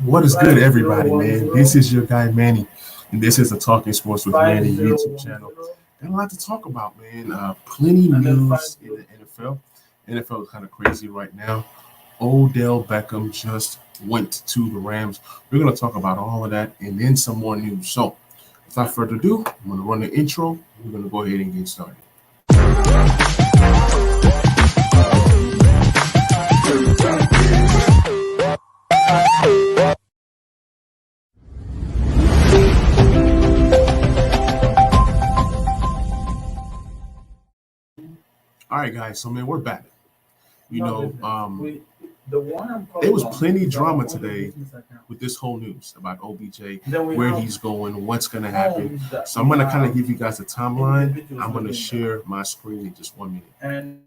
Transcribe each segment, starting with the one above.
What is good, everybody, man? This is your guy, Manny, and this is the Talking Sports with Manny YouTube channel. Got a lot to talk about, man. Plenty news in the NFL. NFL is kind of crazy right now. Odell Beckham just went to the Rams. We're going to talk about all of that and then some more news. So, without further ado, I'm going to run the intro. We're going to go ahead and get started. All right, guys. So, man, we're back. There was plenty of drama today with this whole news about OBJ, where he's going, what's going to happen. So I'm going to kind of give you guys a timeline. I'm going to share my screen in just 1 minute.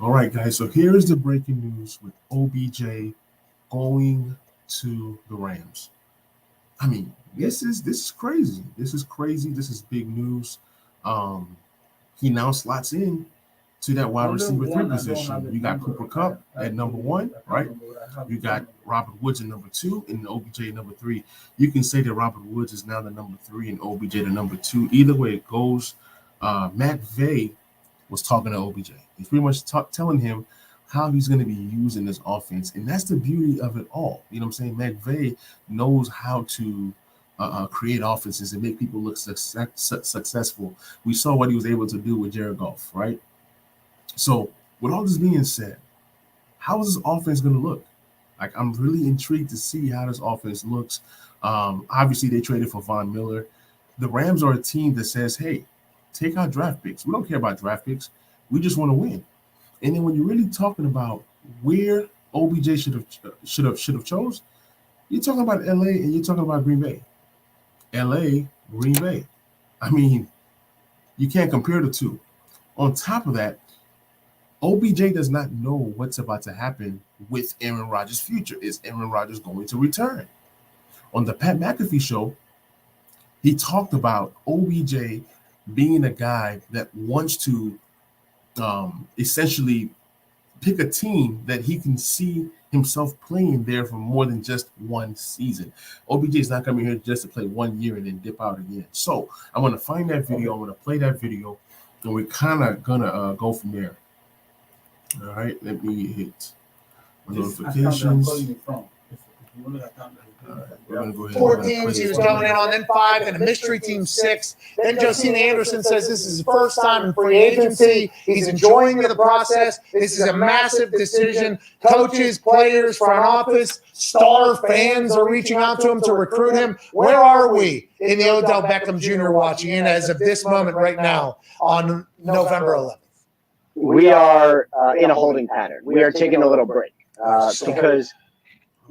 All right, guys. So here's the breaking news with OBJ going to the Rams. I mean, this is crazy. This is crazy. This is big news. He now slots in to that wide receiver 3 position. You got Cooper Kupp at number 1, right? You got Robert Woods at number 2 and OBJ at number 3. You can say that Robert Woods is now the number 3 and OBJ the number 2. Either way it goes, McVay was talking to OBJ. He's pretty much telling him how he's going to be using this offense. And that's the beauty of it all. You know what I'm saying? McVay knows how to create offenses and make people look successful. We saw what he was able to do with Jared Goff, right? So with all this being said, how is this offense going to look? Like, I'm really intrigued to see how this offense looks. Obviously, they traded for Von Miller. The Rams are a team that says, hey, take our draft picks. We don't care about draft picks. We just want to win. And then when you're really talking about where OBJ should have chose, you're talking about LA and you're talking about Green Bay. LA, Green Bay. I mean, you can't compare the two. On top of that, OBJ does not know what's about to happen with Aaron Rodgers' future. Is Aaron Rodgers going to return? On the Pat McAfee show, he talked about OBJ being a guy that wants to essentially pick a team that he can see himself playing there for more than just one season. OBJ is not coming here just to play 1 year and then dip out again. So I'm going to find that video. I'm going to play that video, and we're kind of going to go from there. All right, let me hit my notifications. Four teams he was coming in on, then 5, then a mystery team 6. Then Josina Anderson says this is his first time in free agency. He's enjoying the process. This is a massive decision. Coaches, players, front office, star fans are reaching out to him to recruit him. Where are we in the Odell Beckham Jr. watching in as of this moment right now on November 11th? We are in a holding pattern. We are taking a little break because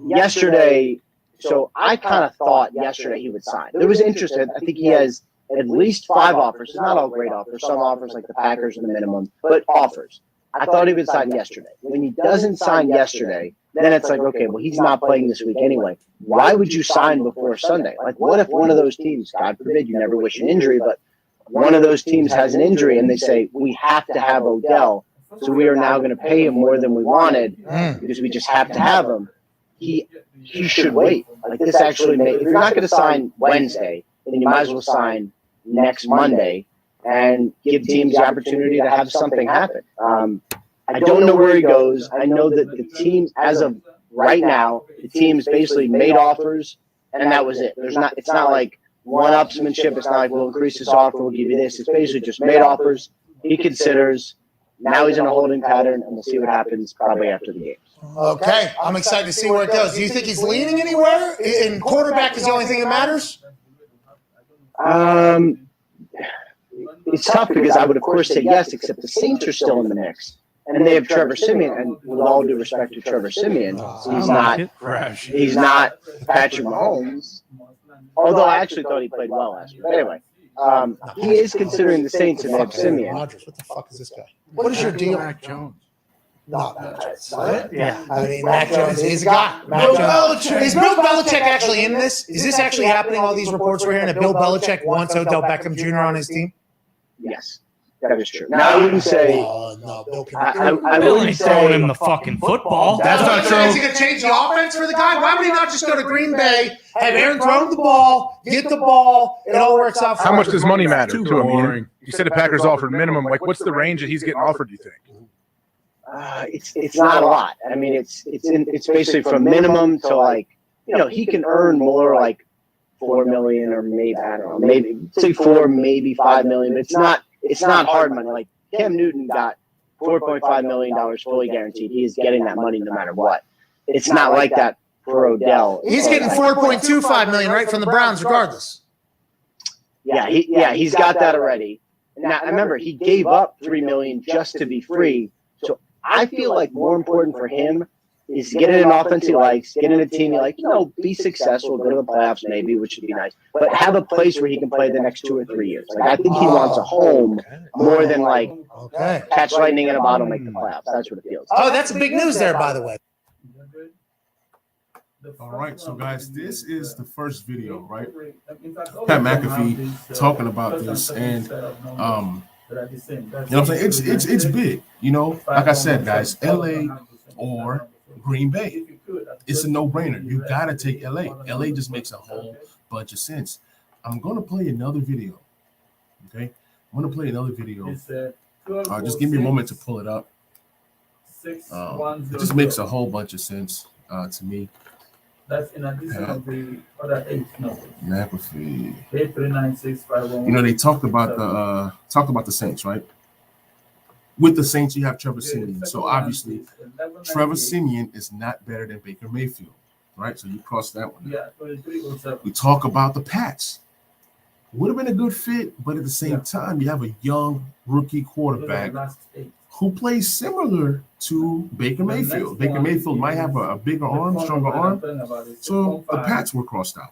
yesterday – so I kind of thought yesterday he would sign. There was interest. I think he has at least 5 offers. It's not all great offers. Some offers like the Packers and the minimum, but offers. I thought he would sign yesterday. When he doesn't sign yesterday, then it's like, okay, well, he's not playing this week anyway. Why would you sign before Sunday? Like, what if one of those teams, God forbid, you never wish an injury, but one of those teams has an injury and they say, we have to have Odell, so we are now going to pay him more than we wanted because we just have to have him. He should wait. Like, this actually if you're not going to sign Wednesday, then you might as well sign next Monday and give teams the opportunity to have something happen. I don't know where he goes. I know that the team, as of right now, the team has basically made offers, and that was it. It's not like one-upsmanship. It's not like we'll increase this offer, we'll give you this. It's basically just made offers. He considers, Now he's in a holding pattern, and we'll see what happens probably after the game. Okay, I'm excited to see where it goes. Do you think he's leaning anywhere? And quarterback is the only thing that matters? It's tough because I would, of course, say yes, except the Saints are still in the mix. And they have Trevor Siemian, and with all due respect to Trevor Siemian, he's not Patrick Mahomes. Although I actually thought he played well last year. But anyway, he is considering the Saints and they have Siemian. Rodgers, what the fuck is this guy? What is your deal? Mac Jones. No, Yeah. I mean, Mac Jones is a guy. Is Bill Belichick actually in this? Is this actually happening? All these reports we're hearing that Bill Belichick wants Odell Beckham Jr. on his team? Yes, that is true. Now, I wouldn't say. No, Bill can. I Bill wouldn't ain't throwing say. him the fucking football. That's not true. Is he going to change the offense for the guy? Why would he not just go to Green Bay, have Aaron throw him the ball, get the ball, it all works out for How him? much does money matter to him? boring. You said the Packers offered minimum. Like, what's the range that he's getting offered, do you think? It's not a lot. I mean, it's basically from minimum to like, he can earn more like $4 million or maybe, I don't know, maybe say 4, maybe $5 million. But it's not hard money. Like Cam Newton got $4.5 million fully guaranteed. He is getting that money no matter what. It's not like that for Odell. He's getting $4.25 million right from the Browns, regardless. He's got that already. Now remember, he gave up $3 million just to be free. So I feel like more important for him is get in an offense he likes, get in a team he likes, be successful, go to the playoffs maybe, which would be nice, but have a place where he can play the next 2 or 3 years. Like I think he wants a home more than like catch lightning in a bottle, make the playoffs. That's what it feels like. Oh, that's big news there, by the way. All right, so guys, this is the first video, right? Pat McAfee talking about this, and you know what I'm saying? It's big, Like I said, guys, LA or Green Bay. It's a no-brainer. You gotta take LA. LA just makes a whole bunch of sense. I'm gonna play another video. Okay, I'm gonna play another video. Just give me a moment to pull it up. It just makes a whole bunch of sense to me. That's in addition of the other 8 numbers. McAfee. 8396511. They talked about the Saints, right? With the Saints, you have Trevor Siemian. So obviously, Trevor Siemian is not better than Baker Mayfield, right? So you cross that one. Yeah, 2307. We talk about the Pats. Would have been a good fit, but at the same time, you have a young rookie quarterback who plays similar to Baker Mayfield. Baker Mayfield might have a bigger arm, stronger arm. So the Pats were crossed out.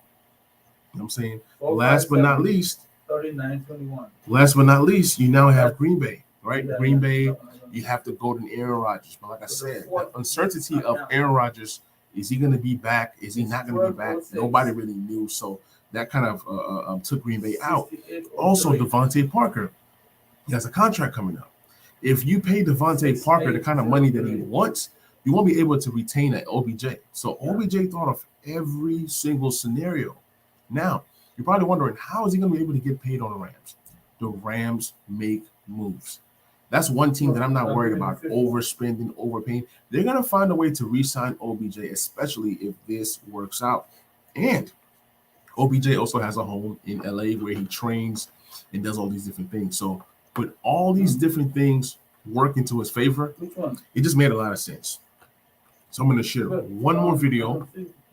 You know what I'm saying? Last but not least, 3921. you now have Green Bay, right? Green Bay, you have the golden Aaron Rodgers. But like I said, the uncertainty of Aaron Rodgers, is he going to be back? Is he not going to be back? Nobody really knew. So that kind of took Green Bay out. Also, Devontae Parker, he has a contract coming up. If you pay Devontae Parker the kind of money that he wants, you won't be able to retain an OBJ. So OBJ thought of every single scenario. Now, you're probably wondering, how is he going to be able to get paid on the Rams? The Rams make moves. That's one team that I'm not worried about overspending, overpaying. They're going to find a way to re-sign OBJ, especially if this works out. And OBJ also has a home in LA where he trains and does all these different things. So with all these different things working to his favor, it just made a lot of sense. So I'm going to share one more video.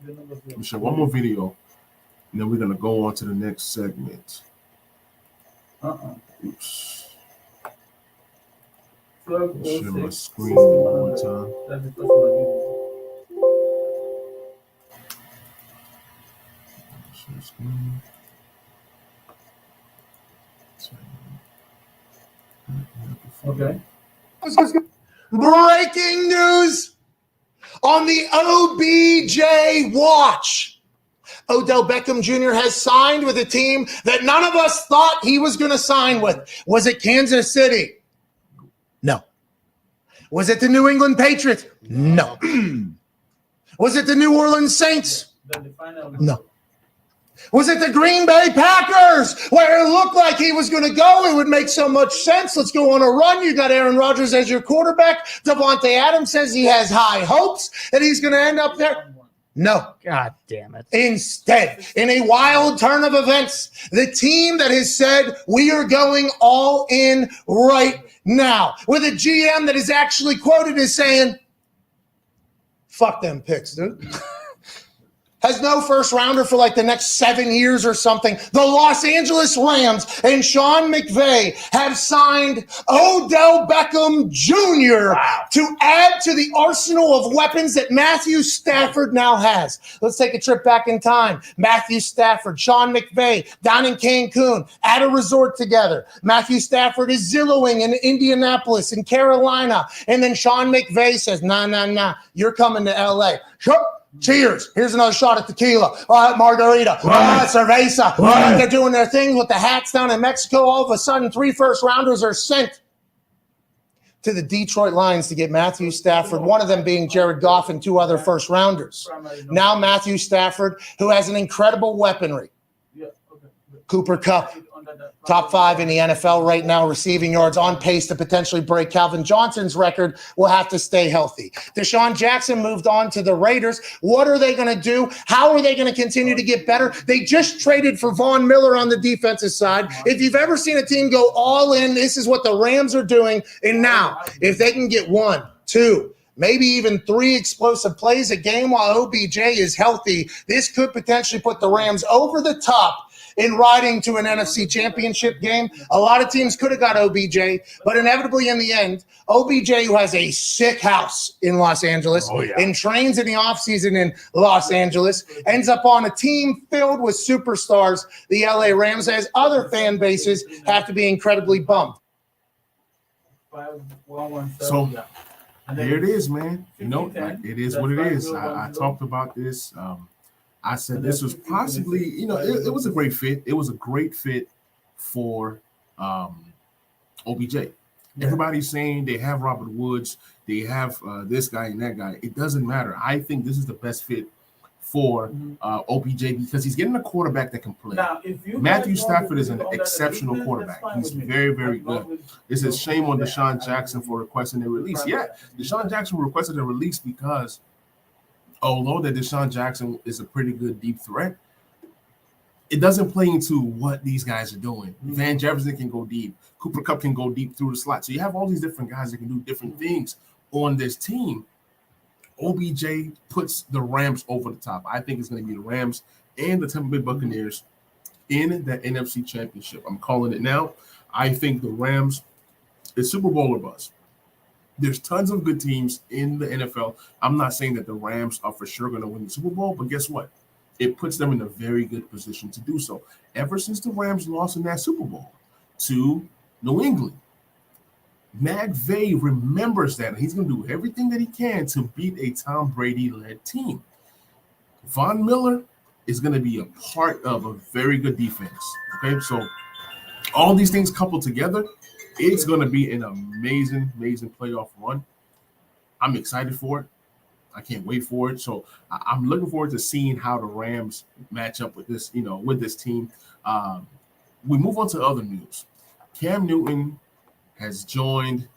Let me share one more video, and then we're going to go on to the next segment. Oops. Share my screen one more time. Share screen. Okay. Breaking news on the OBJ watch. Odell Beckham Jr. has signed with a team that none of us thought he was going to sign with. Was it Kansas City? No. Was it the New England Patriots? No. Was it the New Orleans Saints? No. Was it the Green Bay Packers, where it looked like he was going to go? It would make so much sense. Let's go on a run. You got Aaron Rodgers as your quarterback. Devontae Adams says he has high hopes that he's going to end up there. No. God damn it. Instead, in a wild turn of events, the team that has said we are going all in right now, with a GM that is actually quoted as saying, fuck them picks, dude. Has no first rounder for like the next 7 years or something. The Los Angeles Rams and Sean McVay have signed Odell Beckham Jr. to add to the arsenal of weapons that Matthew Stafford now has. Let's take a trip back in time. Matthew Stafford, Sean McVay down in Cancun at a resort together. Matthew Stafford is zillowing in Indianapolis in Carolina. And then Sean McVay says, nah, you're coming to LA. Sure. Cheers. Here's another shot at tequila. Margarita. Cerveza. They're doing their thing with the hats down in Mexico. All of a sudden, 3 first-rounders are sent to the Detroit Lions to get Matthew Stafford, one of them being Jared Goff and 2 other first-rounders. Now Matthew Stafford, who has an incredible weaponry. Cooper Kupp, top 5 in the NFL right now, receiving yards, on pace to potentially break Calvin Johnson's record, will have to stay healthy. Deshaun Jackson moved on to the Raiders. What are they going to do? How are they going to continue to get better? They just traded for Von Miller on the defensive side. If you've ever seen a team go all in, this is what the Rams are doing. And now, if they can get 1, 2, maybe even 3 explosive plays a game while OBJ is healthy, this could potentially put the Rams over the top in riding to an NFC championship game. A lot of teams could have got OBJ, but inevitably in the end, OBJ, who has a sick house in Los Angeles and trains in the offseason in Los Angeles, ends up on a team filled with superstars, the LA Rams, as other fan bases have to be incredibly bummed. So here it is, man. You know, like, it is what it is. I talked about this. I said this was possibly, you know, it was a great fit. It was a great fit for OBJ. Everybody's saying they have Robert Woods, they have this guy and that guy. It doesn't matter. I think this is the best fit for OBJ because he's getting a quarterback that can play. Matthew Stafford is an exceptional quarterback. He's very, very good. It's a shame on Deshaun Jackson for requesting a release. Yeah, Deshaun Jackson requested a release because although that Deshaun Jackson is a pretty good deep threat, it doesn't play into what these guys are doing. Van Jefferson can go deep. Cooper Kupp can go deep through the slot. So you have all these different guys that can do different things on this team. OBJ puts the Rams over the top. I think it's going to be the Rams and the Tampa Bay Buccaneers in the NFC Championship. I'm calling it now. I think the Rams is Super Bowl or bust. There's tons of good teams in the NFL. I'm not saying that the Rams are for sure going to win the Super Bowl, but guess what? It puts them in a very good position to do so. Ever since the Rams lost in that Super Bowl to New England, McVay remembers that, and he's going to do everything that he can to beat a Tom Brady-led team. Von Miller is going to be a part of a very good defense. Okay, so all these things coupled together, it's going to be an amazing, amazing playoff run. I'm excited for it. I can't wait for it. So I'm looking forward to seeing how the Rams match up with this, you know, with this team. We move on to other news. Cam Newton has joined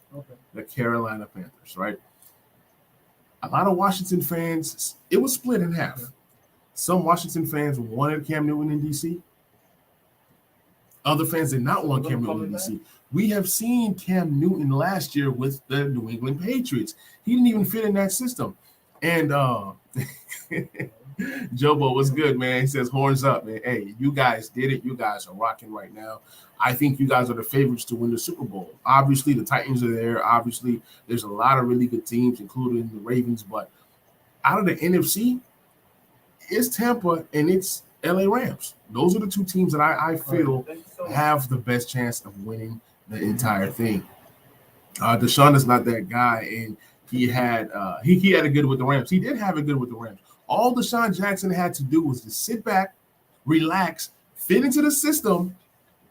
the Carolina Panthers, right? A lot of Washington fans, it was split in half. Some Washington fans wanted Cam Newton in DC. Other fans did not want Cam Newton in DC. We have seen Cam Newton last year with the New England Patriots. He didn't even fit in that system. And Jobo, what's good, man? He says, horns up, man. Hey, you guys did it. You guys are rocking right now. I think you guys are the favorites to win the Super Bowl. Obviously, the Titans are there. Obviously, there's a lot of really good teams, including the Ravens. But out of the NFC, it's Tampa and it's LA Rams. Those are the 2 teams that I feel have the best chance of winning the entire thing. Deshaun is not that guy, and he had a good with the Rams. He did have a good with the Rams. All Deshaun Jackson had to do was to sit back, relax, fit into the system,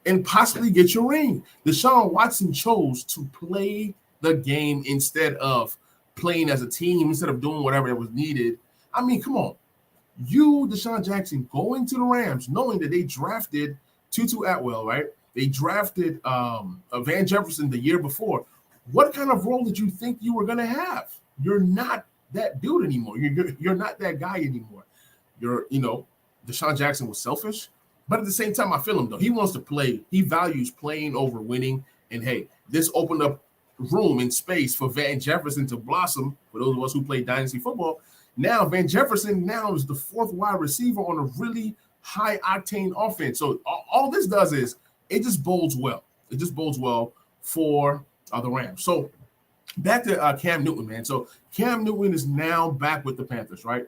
and possibly get your ring. Deshaun Watson chose to play the game instead of playing as a team, instead of doing whatever that was needed. I mean, come on. You, Deshaun Jackson, going to the Rams, knowing that they drafted Tutu Atwell, right? They drafted Van Jefferson the year before. What kind of role did you think you were going to have? You're not that dude anymore. You're not that guy anymore. Deshaun Jackson was selfish, but at the same time, I feel him though. He wants to play. He values playing over winning. And hey, this opened up room and space for Van Jefferson to blossom. For those of us who play dynasty football, now Van Jefferson now is the fourth wide receiver on a really high octane offense. So all this does is it just bodes well. It just bodes well for the Rams. So back to Cam Newton, man. So Cam Newton is now back with the Panthers, right?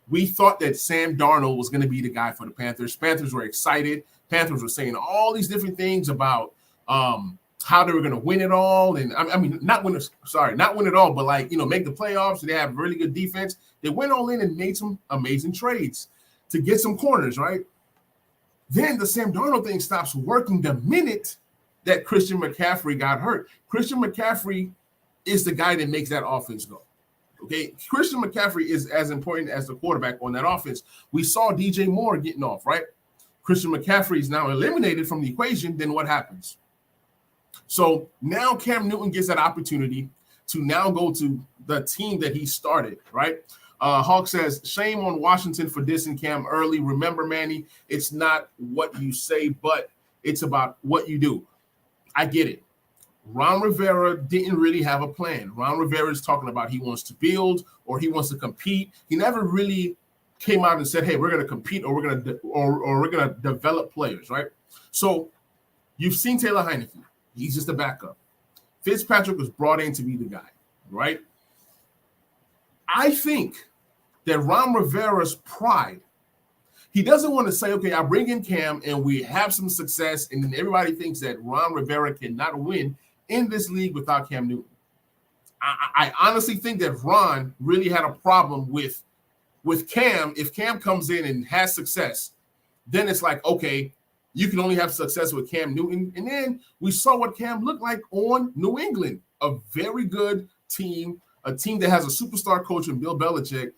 We thought that Sam Darnold was going to be the guy for the Panthers. Panthers were excited. Panthers were saying all these different things about how they were going to win it all. And not win it all, but make the playoffs. They have really good defense. They went all in and made some amazing trades to get some corners, right? Then the Sam Darnold thing stops working the minute that Christian McCaffrey got hurt. Christian McCaffrey is the guy that makes that offense go. Okay, Christian McCaffrey is as important as the quarterback on that offense. We saw DJ Moore getting off, right? Christian McCaffrey is now eliminated from the equation. Then what happens? So now Cam Newton gets that opportunity to now go to the team that he started, right? Hawk says, shame on Washington for dissing Cam early. Remember, Manny, it's not what you say, but it's about what you do. I get it. Ron Rivera didn't really have a plan. Ron Rivera is talking about he wants to build or he wants to compete. He never really came out and said, hey, we're going to compete or we're going to develop players, right? So you've seen Taylor Heineke. He's just a backup. Fitzpatrick was brought in to be the guy, right? I think that Ron Rivera's pride, he doesn't want to say, okay, I bring in Cam and we have some success, and everybody thinks that Ron Rivera cannot win in this league without Cam Newton. I honestly think that Ron really had a problem with Cam. If Cam comes in and has success, then it's like, okay, you can only have success with Cam Newton. And then we saw what Cam looked like on New England, a very good team, a team that has a superstar coach in Bill Belichick.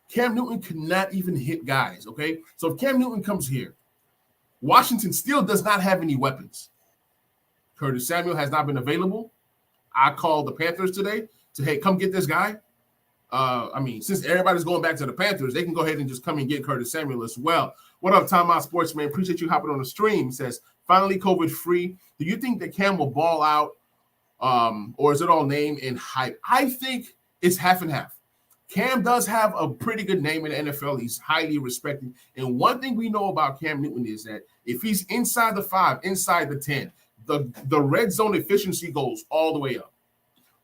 Cam Newton could not even hit guys, okay? So if Cam Newton comes here, Washington still does not have any weapons. Curtis Samuel has not been available. I called the Panthers today to, hey, come get this guy. Since everybody's going back to the Panthers, they can go ahead and just come and get Curtis Samuel as well. What up, Time Out Sportsman? Appreciate you hopping on the stream. Says, finally COVID-free. Do you think that Cam will ball out, or is it all name and hype? I think it's half and half. Cam does have a pretty good name in the NFL. He's highly respected. And one thing we know about Cam Newton is that if he's inside the 5, inside the 10, the red zone efficiency goes all the way up.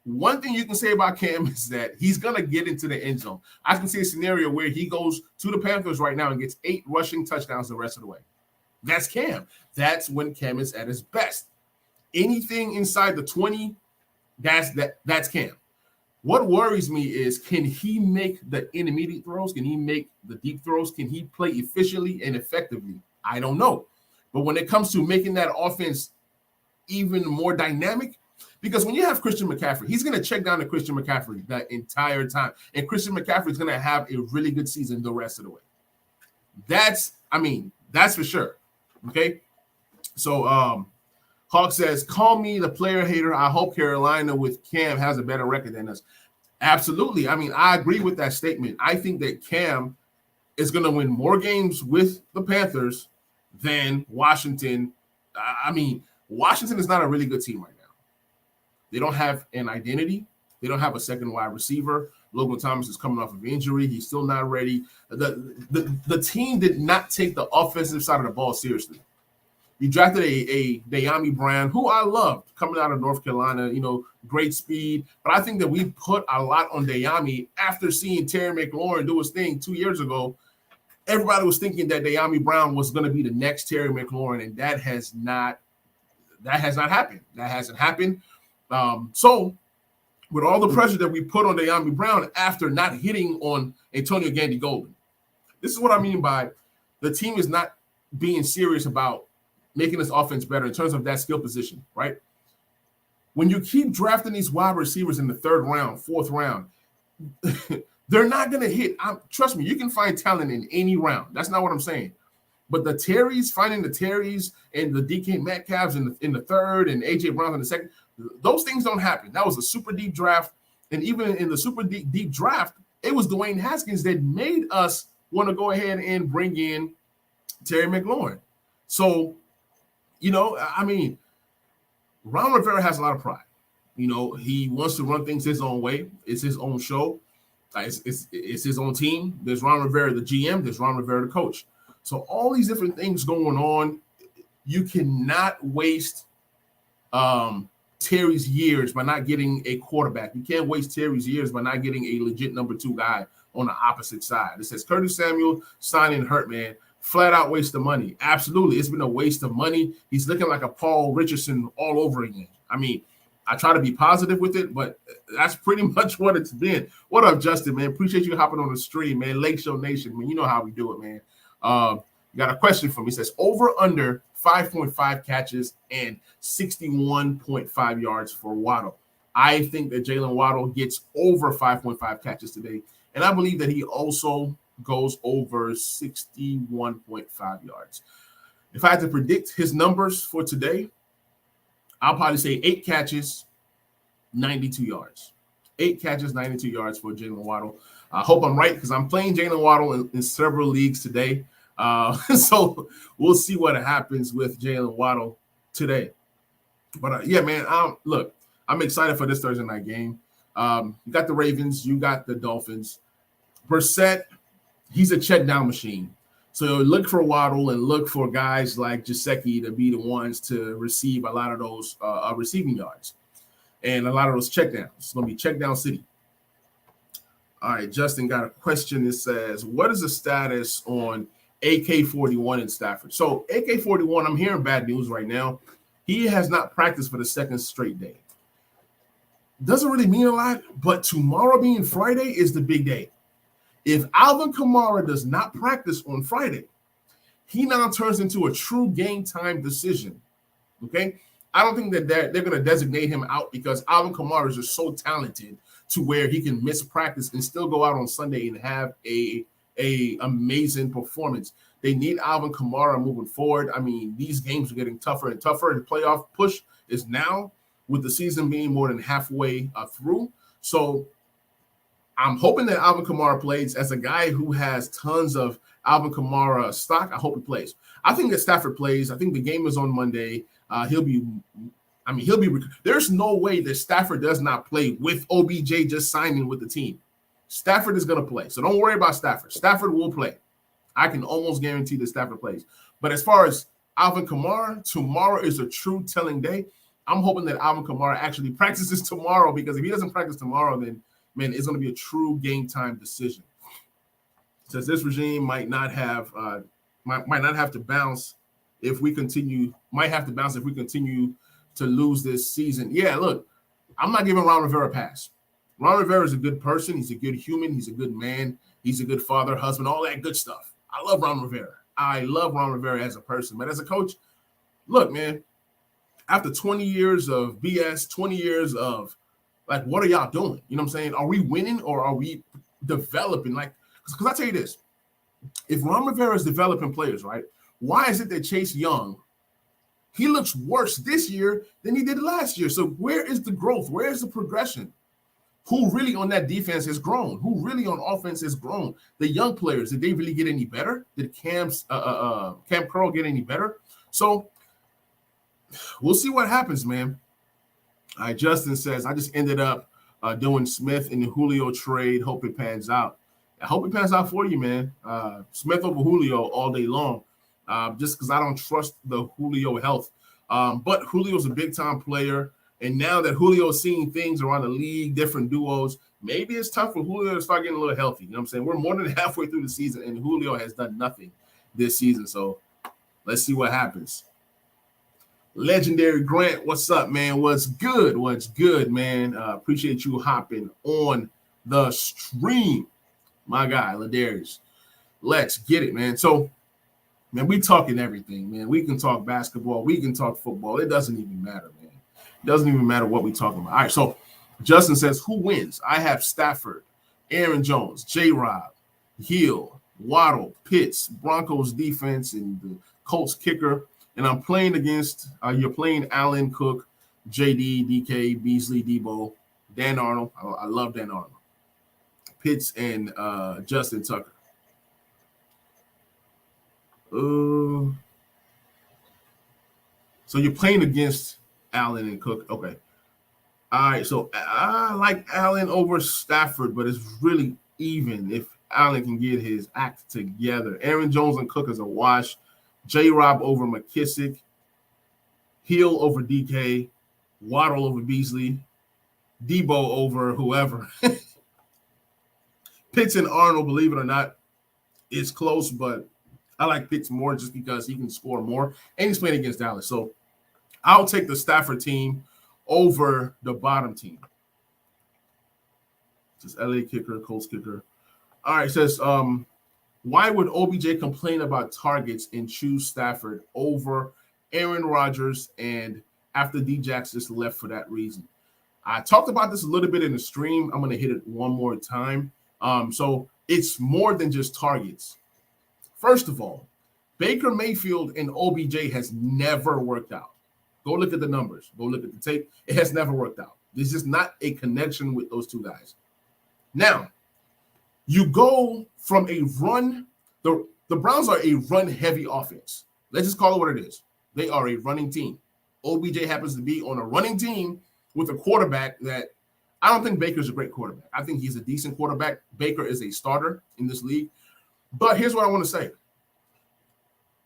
One thing you can say about Cam is that he's going to get into the end zone. I can see a scenario where he goes to the Panthers right now and gets 8 rushing touchdowns the rest of the way. That's Cam. That's when Cam is at his best. Anything inside the 20, that's Cam. What worries me is, can he make the intermediate throws? Can he make the deep throws? Can he play efficiently and effectively? I don't know. But when it comes to making that offense even more dynamic, because when you have Christian McCaffrey, he's going to check down to Christian McCaffrey the entire time. And Christian McCaffrey is going to have a really good season the rest of the way. That's for sure. Okay. So Hawk says, call me the player hater. I hope Carolina with Cam has a better record than us. Absolutely. I agree with that statement. I think that Cam is going to win more games with the Panthers than Washington. Washington is not a really good team right now. They don't have an identity. They don't have a second wide receiver. Logan Thomas is coming off of injury. He's still not ready. The team did not take the offensive side of the ball seriously. You drafted a De'Ami Brown, who I loved, coming out of North Carolina, great speed. But I think that we put a lot on De'Ami after seeing Terry McLaurin do his thing 2 years ago. Everybody was thinking that De'Ami Brown was going to be the next Terry McLaurin, and that has not happened. That hasn't happened. So with all the pressure that we put on De'Ami Brown after not hitting on Antonio Gandy-Golden, this is what I mean by the team is not being serious about making this offense better in terms of that skill position, right? When you keep drafting these wide receivers in the 3rd round, 4th round, they're not going to hit. Trust me, you can find talent in any round. That's not what I'm saying. But the Terrys, finding the Terrys and the DK Metcalfs in the 3rd and AJ Brown in the 2nd, those things don't happen. That was a super deep draft, and even in the super deep draft, it was Dwayne Haskins that made us want to go ahead and bring in Terry McLaurin. So, I mean, Ron Rivera has a lot of pride. He wants to run things his own way. It's his own show. It's his own team. There's Ron Rivera, the GM. There's Ron Rivera, the coach. So all these different things going on. You cannot waste Terry's years by not getting a quarterback. You can't waste Terry's years by not getting a legit number 2 guy on the opposite side. It says Curtis Samuel signing hurt, man. Flat out waste of money. Absolutely. It's been a waste of money. He's looking like a Paul Richardson all over again. I mean, I try to be positive with it, but that's pretty much what it's been. What up, Justin, man? Appreciate you hopping on the stream, man. Lake Show Nation, man. You know how we do it, man. Got a question for me. It says over under 5.5 catches and 61.5 yards for Waddle. I think that Jalen Waddle gets over 5.5 catches today, and I believe that he also goes over 61.5 yards. If I had to predict his numbers for today, I'll probably say 8 catches, 92 yards. 8 catches, 92 yards for Jalen Waddle. I hope I'm right because I'm playing Jalen Waddle in several leagues today. So we'll see what happens with Jalen Waddle today. But yeah, man, look, I'm excited for this Thursday night game. You got the Ravens, you got the Dolphins. Brissett, he's a check down machine. So look for Waddle and look for guys like Gesicki to be the ones to receive a lot of those receiving yards and a lot of those checkdowns. It's going to be check down city. All right, Justin got a question that says, what is the status on AK-41 in Stafford? So AK-41, I'm hearing bad news right now. He has not practiced for the second straight day. Doesn't really mean a lot, but tomorrow being Friday is the big day. If Alvin Kamara does not practice on Friday, he now turns into a true game time decision. Okay? I don't think that they're going to designate him out because Alvin Kamara is just so talented to where he can miss practice and still go out on Sunday and have a amazing performance. They need Alvin Kamara moving forward. I mean, these games are getting tougher and tougher. The playoff push is now with the season being more than halfway through. So I'm hoping that Alvin Kamara plays. As a guy who has tons of Alvin Kamara stock, I hope he plays. I think that Stafford plays. I think the game is on Monday. There's no way that Stafford does not play with OBJ just signing with the team. Stafford is going to play. So don't worry about Stafford. Stafford will play. I can almost guarantee that Stafford plays. But as far as Alvin Kamara, tomorrow is a true telling day. I'm hoping that Alvin Kamara actually practices tomorrow because if he doesn't practice tomorrow, then, man, it's going to be a true game time decision. It says this regime might not have to bounce if we continue to lose this season. Yeah, look, I'm not giving Ron Rivera a pass. Ron Rivera is a good person. He's a good human. He's a good man. He's a good father, husband, all that good stuff. I love Ron Rivera. I love Ron Rivera as a person. But as a coach, look, man, after 20 years of BS, 20 years of, like, what are y'all doing? You know what I'm saying? Are we winning or are we developing? Like, because I tell you this, if Ron Rivera is developing players, right, why is it that Chase Young, he looks worse this year than he did last year? So where is the growth? Where is the progression? Who really on that defense has grown? Who really on offense has grown? The young players, did they really get any better? Did Cam Curl get any better? So we'll see what happens, man. Justin says, I just ended up doing Smith in the Julio trade. Hope it pans out. I hope it pans out for you, man. Smith over Julio all day long, just because I don't trust the Julio health. But Julio's a big-time player. And now that Julio's seeing things around the league, different duos, maybe it's tough for Julio to start getting a little healthy. You know what I'm saying? We're more than halfway through the season, and Julio has done nothing this season. So let's see what happens. Legendary Grant, what's up, man? What's good? What's good, man? Appreciate you hopping on the stream. My guy, Ladarius. Let's get it, man. So, man, we talking everything, man. We can talk basketball. We can talk football. It doesn't even matter, man. It doesn't even matter what we're talking about. All right, so Justin says, who wins? I have Stafford, Aaron Jones, J-Rob, Hill, Waddle, Pitts, Broncos defense, and the Colts kicker. And I'm playing against, you're playing Allen, Cook, JD, DK, Beasley, Debo, Dan Arnold. I love Dan Arnold. Pitts and Justin Tucker. So you're playing against Allen and Cook. Okay. All right. So I like Allen over Stafford, but it's really even if Allen can get his act together. Aaron Jones and Cook is a wash. J-Rob over McKissick. Hill over DK. Waddle over Beasley. Debo over whoever. Pitts and Arnold, believe it or not, is close, but I like Pitts more just because he can score more, and he's playing against Dallas. So I'll take the Stafford team over the bottom team. Just LA kicker, Colts kicker. All right, it says, why would OBJ complain about targets and choose Stafford over Aaron Rodgers and after D-Jax just left for that reason? I talked about this a little bit in the stream. I'm going to hit it one more time. So it's more than just targets. First of all, Baker Mayfield and OBJ has never worked out. Go look at the numbers. Go look at the tape. It has never worked out. There's just not a connection with those two guys. Now, you go from a run. The Browns are a run-heavy offense. Let's just call it what it is. They are a running team. OBJ happens to be on a running team with a quarterback that I don't think Baker's a great quarterback. I think he's a decent quarterback. Baker is a starter in this league. But here's what I want to say.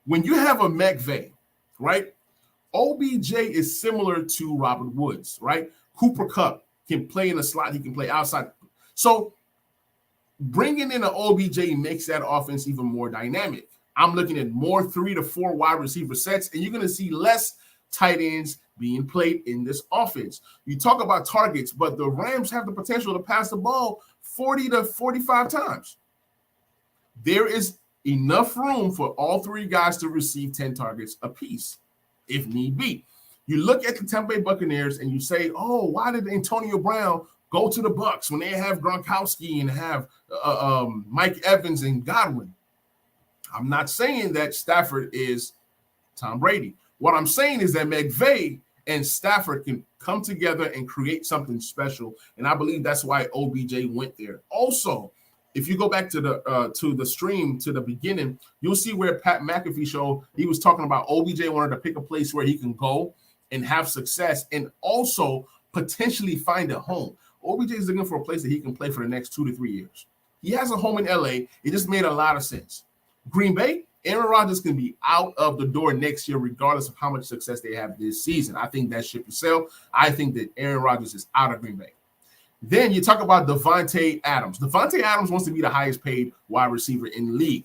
When you have a McVay, right, OBJ is similar to Robert Woods, right? Cooper Kupp can play in the slot. He can play outside. So bringing in an OBJ makes that offense even more dynamic. I'm looking at more 3 to 4 wide receiver sets, and you're going to see less tight ends being played in this offense. You talk about targets, but the Rams have the potential to pass the ball 40 to 45 times. There is enough room for all three guys to receive 10 targets apiece, if need be. You look at the Tampa Bay Buccaneers and you say, oh, why did Antonio Brown go to the Bucs when they have Gronkowski and have Mike Evans and Godwin? I'm not saying that Stafford is Tom Brady. What I'm saying is that McVay and Stafford can come together and create something special, and I believe that's why OBJ went there. Also, if you go back to the stream to the beginning, you'll see where Pat McAfee showed he was talking about OBJ wanted to pick a place where he can go and have success and also potentially find a home. OBJ is looking for a place that he can play for the next 2 to 3 years. He has a home in LA. It just made a lot of sense. Green Bay, Aaron Rodgers can be out of the door next year regardless of how much success they have this season. I think that ship is sailed. I think that Aaron Rodgers is out of Green Bay. Then you talk about Devontae Adams. Devontae Adams wants to be the highest paid wide receiver in the league.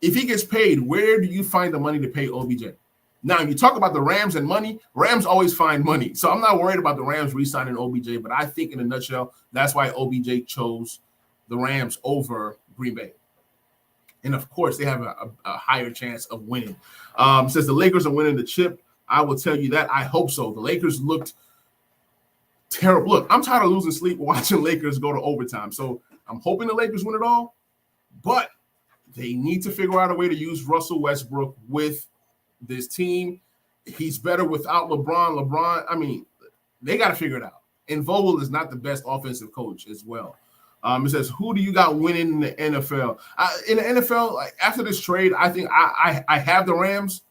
If he gets paid, where do you find the money to pay OBJ? Now, you talk about the Rams and money. Rams always find money. So I'm not worried about the Rams re-signing OBJ, but I think in a nutshell, that's why OBJ chose the Rams over Green Bay. And, of course, they have a higher chance of winning. Since the Lakers are winning the chip, I will tell you that. I hope so. The Lakers looked terrible. Look, I'm tired of losing sleep watching Lakers go to overtime. So I'm hoping the Lakers win it all. But they need to figure out a way to use Russell Westbrook with this team. He's better without LeBron. I mean, they got to figure it out. And Vogel is not the best offensive coach as well. It says, who do you got winning in the NFL? In the NFL, like, after this trade, I think I have the Rams.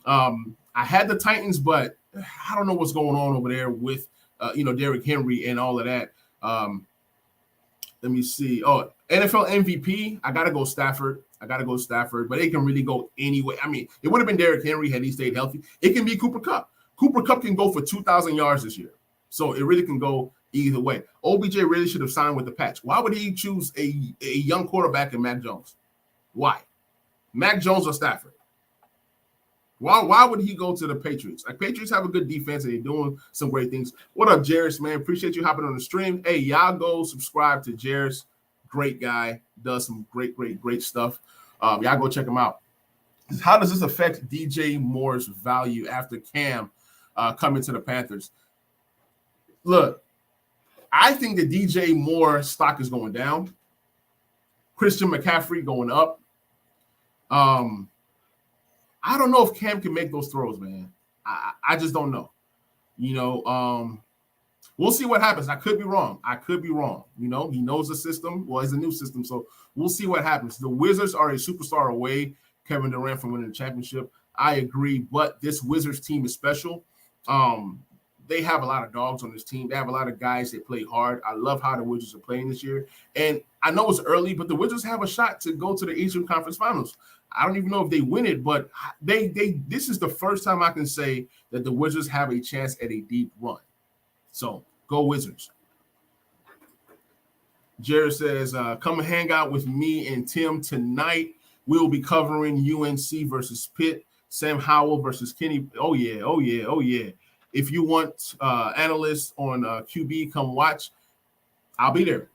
I had the Titans, but I don't know what's going on over there with, Derrick Henry and all of that. Let me see. Oh, NFL MVP, I got to go Stafford. But it can really go anyway. I mean, it would have been Derrick Henry had he stayed healthy. It can be Cooper Kupp. Cooper Kupp can go for 2,000 yards this year. So it really can go either way. OBJ really should have signed with the Pats. Why would he choose a young quarterback in Mac Jones? Why? Mac Jones or Stafford? Why would he go to the Patriots? Like, Patriots have a good defense and they're doing some great things. What up, Jairus, man? Appreciate you hopping on the stream. Hey, y'all go subscribe to Jairus. Great guy. Does some great stuff. Y'all go check him out. How does this affect DJ Moore's value after Cam coming to the Panthers? Look, I think that DJ Moore stock is going down. Christian McCaffrey going up. I don't know if Cam can make those throws, man. I just don't know. We'll see what happens. I could be wrong. You know, he knows the system. Well, it's a new system, so we'll see what happens. The Wizards are a superstar away, Kevin Durant, from winning the championship. I agree, but this Wizards team is special. They have a lot of dogs on this team. They have a lot of guys that play hard. I love how the Wizards are playing this year. And I know it's early, but the Wizards have a shot to go to the Eastern Conference Finals. I don't even know if they win it, but this is the first time I can say that the Wizards have a chance at a deep run. So go Wizards. Jared says, come and hang out with me and Tim tonight. We'll be covering UNC versus Pitt, Sam Howell versus Kenny. Oh, yeah. If you want analysts on QB, come watch. I'll be there.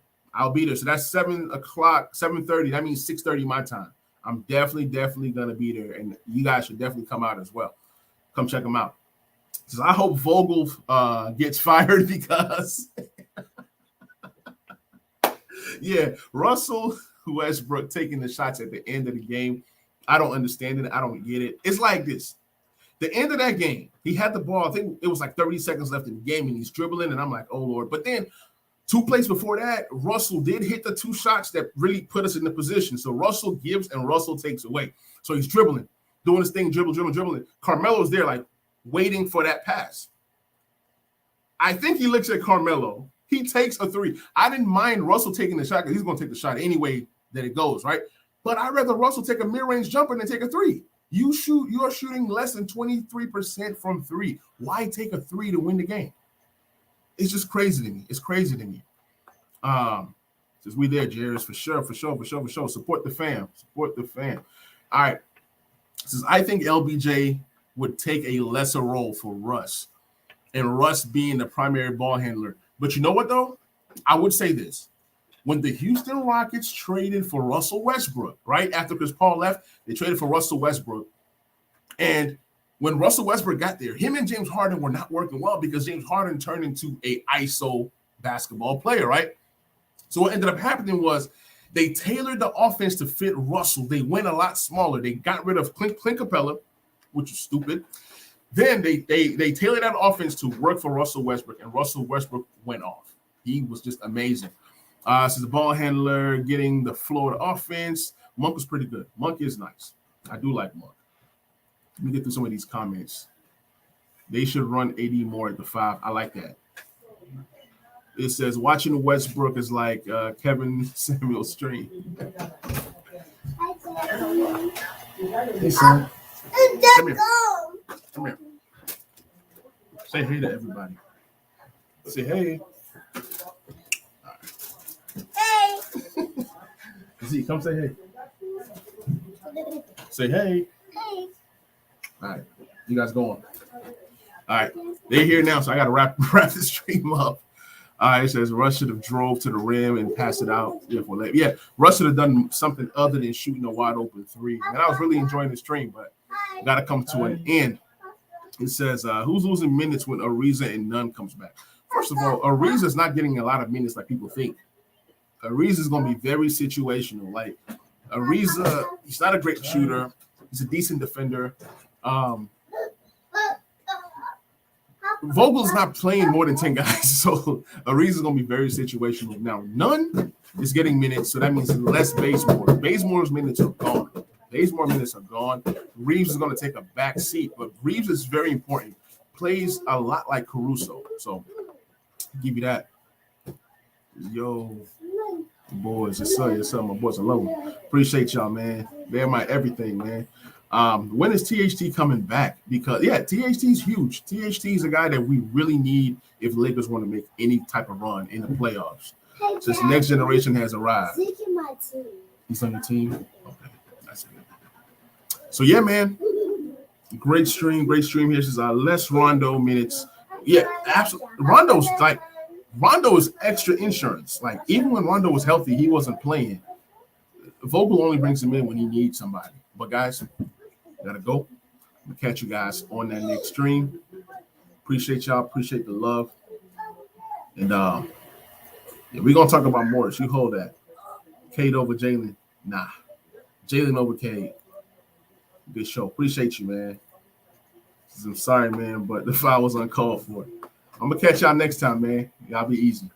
So that's 7 o'clock, 7:30. That means 6:30 my time. I'm definitely going to be there. And you guys should definitely come out as well. Come check them out. So I hope Vogel gets fired because, yeah, Russell Westbrook taking the shots at the end of the game. I don't understand it. I don't get it. It's like this. The end of that game, he had the ball. I think it was like 30 seconds left in the game, and he's dribbling, and I'm like, oh, Lord. But then 2 plays before that, Russell did hit the 2 shots that really put us in the position. So Russell gives and Russell takes away. So he's dribbling, doing his thing, dribbling. Carmelo's there like waiting for that pass. I think he looks at Carmelo. He takes a 3. I didn't mind Russell taking the shot because he's going to take the shot anyway that it goes, right? But I'd rather Russell take a mid-range jumper than take a 3. You are shooting less than 23% from 3. Why take a 3 to win the game? It's just crazy to me. It's crazy to me. Since we there, Jared, for sure. Support the fam. All right. Since I think LBJ would take a lesser role for Russ, and Russ being the primary ball handler. But you know what, though? I would say this. When the Houston Rockets traded for Russell Westbrook, right after Chris Paul left, they traded for Russell Westbrook. And when Russell Westbrook got there, him and James Harden were not working well because James Harden turned into an ISO basketball player, right? So what ended up happening was they tailored the offense to fit Russell. They went a lot smaller. They got rid of Clint Capella, which is stupid. Then they tailored that offense to work for Russell Westbrook, and Russell Westbrook went off. He was just amazing. So the ball handler getting the floor of the offense. Monk was pretty good. Monk is nice. I do like Monk. Let me get through some of these comments. They should run AD more at the 5. I like that. It says, watching Westbrook is like Kevin Samuel's stream. Hey, son. Come here. Say hey to everybody. Say hey. Hey. Z, come say hey. Say hey. Hey. All right. You guys going. All right. They're here now, so I got to wrap the stream up. All right. It says Russ should have drove to the rim and passed it out. Yeah, Russ should have done something other than shooting a wide open 3. And I was really enjoying the stream, but got to come to an end. It says, who's losing minutes when Ariza and Nunn comes back? First of all, Ariza's not getting a lot of minutes like people think. Ariza's going to be very situational. Like, Ariza, he's not a great shooter. He's a decent defender. Vogel's not playing more than 10 guys, so Ariza's going to be very situational. Now, Nunn is getting minutes, so that means less Bazemore. Bazemore's minutes are gone. Reeves is going to take a back seat, but Reeves is very important. Plays a lot like Caruso, so I'll give you that. Yo, boys, yes sir, my boys, I love them. Appreciate y'all, man. They're my everything, man. When is THT coming back? Because THT is huge. THT is a guy that we really need if the Lakers want to make any type of run in the playoffs. This next generation has arrived. He's on your team? Okay, that's good. So yeah, man. Great stream here. This is less Rondo minutes. Yeah, absolutely. Rondo is extra insurance. Like, even when Rondo was healthy, he wasn't playing. Vogel only brings him in when he needs somebody. But guys, gotta go. I'm gonna catch you guys on that next stream. Appreciate y'all. Appreciate the love. And we're gonna talk about Morris. You hold that. Cade over Jalen. Nah. Jalen over Cade. Good show. Appreciate you, man. I'm sorry, man, but the foul was uncalled for. I'm gonna catch y'all next time, man. Y'all be easy.